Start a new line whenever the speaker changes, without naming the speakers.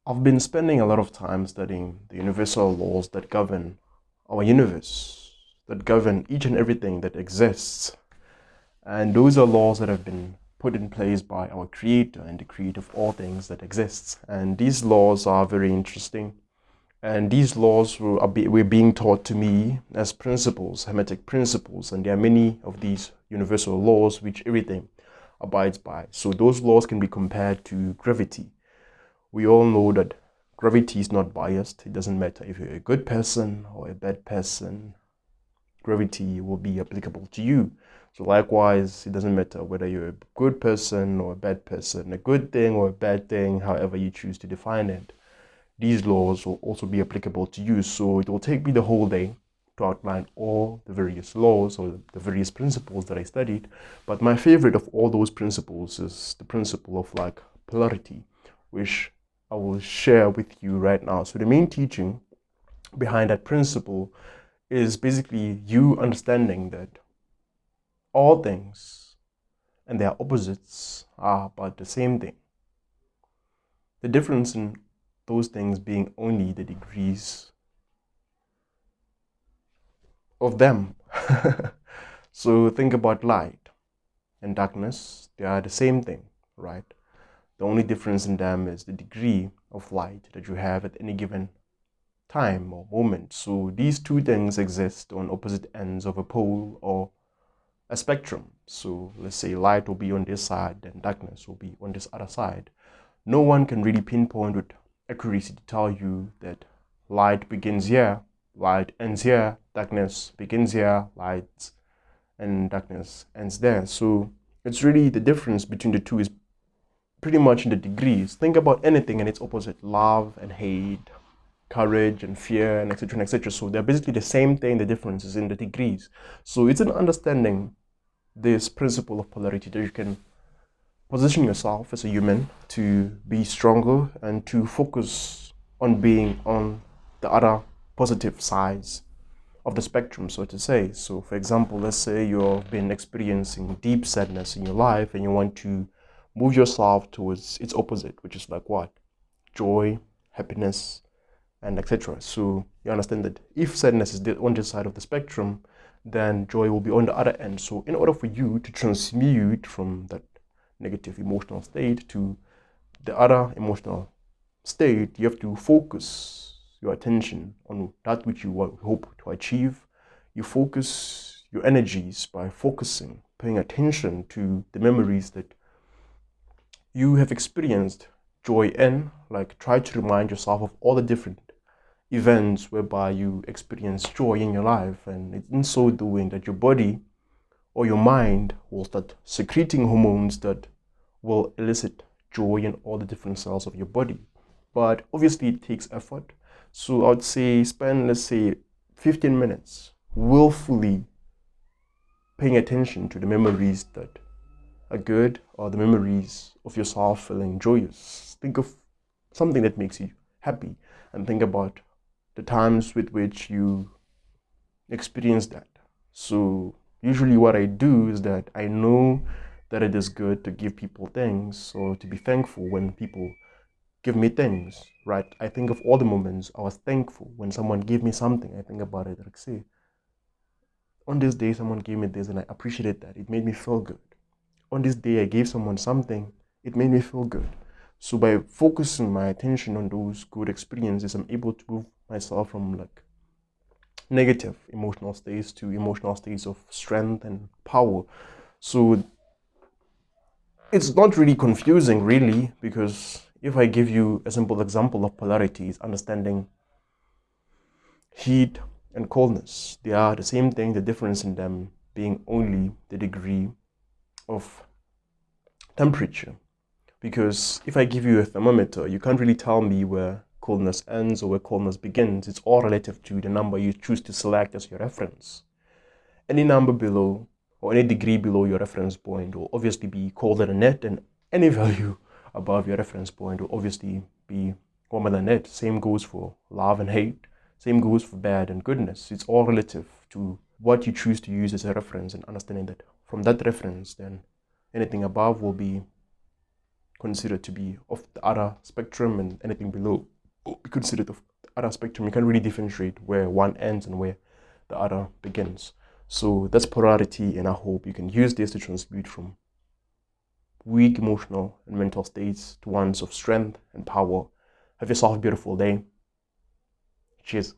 I've been spending a lot of time studying the universal laws that govern our universe, that govern each and everything that exists. And those are laws that have been put in place by our Creator and the Creator of all things that exists. And these laws are very interesting. And these laws were being taught to me as principles, Hermetic principles. And there are many of these universal laws which everything abides by. So those laws can be compared to gravity. We all know that gravity is not biased. It doesn't matter if you're a good person or a bad person, gravity will be applicable to you. So likewise, it doesn't matter whether you're a good person or a bad person, a good thing or a bad thing, however you choose to define it. These laws will also be applicable to you. So it will take me the whole day to outline all the various laws or the various principles that I studied. But my favorite of all those principles is the principle of polarity, which I will share with you right now. So the main teaching behind that principle is basically you understanding that all things and their opposites are about the same thing. The difference in those things being only the degrees of them. So think about light and darkness. They are the same thing, right? The only difference in them is the degree of light that you have at any given time or moment. So these two things exist on opposite ends of a pole or a spectrum. So let's say light will be on this side and darkness will be on this other side. No one can really pinpoint with accuracy to tell you that light begins here, light ends here, darkness begins here, light and darkness ends there. So it's really the difference between the two is pretty much in the degrees. Think about anything and its opposite: love and hate, courage and fear, and etc. and etc. So they're basically the same thing. The difference is in the degrees. So it's an understanding this principle of polarity that you can position yourself as a human to be stronger and to focus on being on the other positive sides of the spectrum, so to say. So for example, let's say you've been experiencing deep sadness in your life and you want to move yourself towards its opposite, which is like what? Joy, happiness, and etc. So you understand that if sadness is on this side of the spectrum, then joy will be on the other end. So in order for you to transmute from that negative emotional state to the other emotional state, you have to focus your attention on that which you hope to achieve. You focus your energies by focusing, paying attention to the memories that you have experienced joy in. Like, try to remind yourself of all the different events whereby you experience joy in your life, and it's in so doing that your body or your mind will start secreting hormones that will elicit joy in all the different cells of your body. But obviously it takes effort. So I would say spend, let's say, 15 minutes willfully paying attention to the memories that are good or the memories of yourself feeling joyous. Think of something that makes you happy and think about the times with which you experience that. So usually what I do is that I know that it is good to give people things or to be thankful when people give me things, right? I think of all the moments I was thankful when someone gave me something. I think about it like, say, on this day someone gave me this and I appreciated that. It made me feel good. On this day I gave someone something, it made me feel good. So by focusing my attention on those good experiences, I'm able to move myself from negative emotional states to emotional states of strength and power. So it's not really confusing, really, because if I give you a simple example of polarity, is understanding heat and coldness. They are the same thing, the difference in them being only the degree of temperature. Because if I give you a thermometer, you can't really tell me where coldness ends or where coldness begins. It's all relative to the number you choose to select as your reference. Any number below or any degree below your reference point will obviously be colder than it, and any value above your reference point will obviously be warmer than it. Same goes for love and hate. Same goes for bad and goodness. It's all relative to what you choose to use as a reference, and understanding that from that reference, then anything above will be considered to be of the other spectrum, and anything below will be considered of the other spectrum. You can't really differentiate where one ends and where the other begins. So that's polarity, and I hope you can use this to transmute from weak emotional and mental states to ones of strength and power. Have yourself a beautiful day. Cheers.